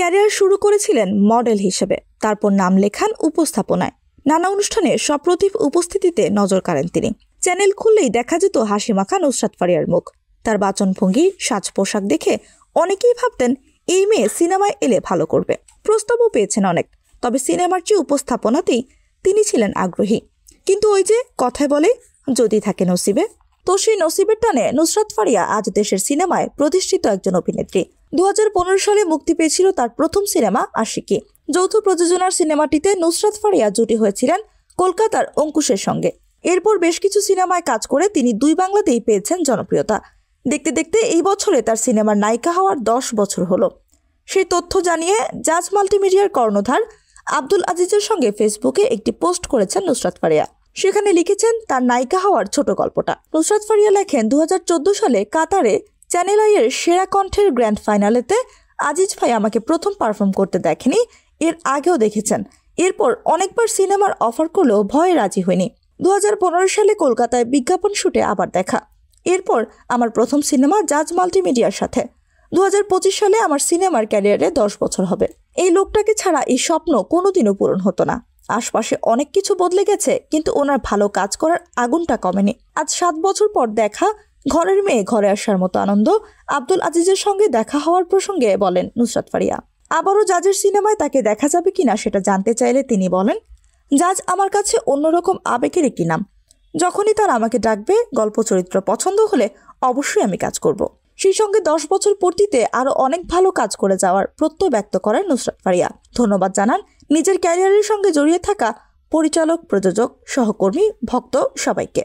Career শুরু করেছিলেন model হিসেবে, তারপর নাম লেখান উপস্থাপনায়। নানা অনুষ্ঠানে সপ্রতিভ উপস্থিতিতে নজর কাড়েন তিনি। চ্যানেল খুললেই দেখা যেত হাসি মাখা নুসরাত ফারিয়ার মুখ। তার বাচনভঙ্গি, সাজ পোশাক দেখে অনেকেই ভাবতেন এই মেয়ে সিনেমায় এলে ভালো করবে। প্রস্তাবও পেয়েছেন অনেক, তবে সিনেমার চেয়ে উপস্থাপনাতেই তিনি ছিলেন আগ্রহী। কিন্তু ওই যে কথায় বলে, যদি থাকে নসিবে। তো সেই নসিবের টানে নুসরাত ফারিয়া আজ দেশের সিনেমায় প্রতিষ্ঠিত একজন অভিনেত্রী। 2015 সালে মুক্তি পেয়েছিল তার প্রথম সিনেমা আশিকি। যৌথ প্রযোজনার সিনেমাটিতে নুসরাত ফারিয়া জুটি হয়েছিলেন কলকাতার অঙ্কুশের সঙ্গে। এরপর বেশ কিছু সিনেমায় কাজ করে তিনি দুই বাংলাতেই পেয়েছেন জনপ্রিয়তা। দেখতে দেখতে এই বছরে তার সিনেমার নায়িকা হওয়ার 10 বছর হলো। সেই তথ্য জানিয়ে জাজ মাল্টিমিডিয়ার কর্ণধার আব্দুল আজিজের সঙ্গে ফেসবুকে একটি পোস্ট করেছেন নুসরাত ফারিয়া। সেখানে লিখেছেন তার নায়িকা হওয়ার ছোট গল্পটা। নুসরাত ফারিয়া লেখেন, 2014 সালে কাতারে চ্যানেল আইয়ের সেরা কণ্ঠের গ্র্যান্ড ফাইনালেতে আজিজ ভাই আমাকে প্রথম পারফর্ম করতে দেখেনি, এর আগেও দেখেছেন। এরপর অনেকবার সিনেমার অফার করলেও ভয়ে রাজি হয়নি। 2015 সালে কলকাতায় বিজ্ঞাপন শুটে আবার দেখা। এরপর আমার প্রথম সিনেমা জাজ মাল্টিমিডিয়ার সাথে। 2025 সালে আমার সিনেমার ক্যারিয়ারে 10 বছর হবে। এই লোকটাকে ছাড়া এই স্বপ্ন কোনোদিনও পূরণ হতো না। আশপাশে অনেক কিছু বদলে গেছে, কিন্তু ওনার ভালো কাজ করার আগুনটা কমেনি। আজ 7 বছর পর দেখা, ঘরের মেয়ে ঘরে আসার মতো আনন্দ। আব্দুল আজিজের সঙ্গে দেখা হওয়ার প্রসঙ্গে বলেন নুসরাত ফারিয়া। আবারও জাজের সিনেমায় তাকে দেখা যাবে কিনা সেটা জানতে চাইলে তিনি বলেন, জাজ আমার কাছে অন্যরকম আবেগের একটি নাম। যখনই তারা আমাকে ডাকবে, গল্প চরিত্র পছন্দ হলে অবশ্যই আমি কাজ করব। সেই সঙ্গে 10 বছর পূর্তিতে আরও অনেক ভালো কাজ করে যাওয়ার প্রত্যয় ব্যক্ত করেন নুসরাত ফারিয়া। ধন্যবাদ জানান নিজের ক্যারিয়ারের সঙ্গে জড়িয়ে থাকা পরিচালক, প্রযোজক, সহকর্মী, ভক্ত সবাইকে।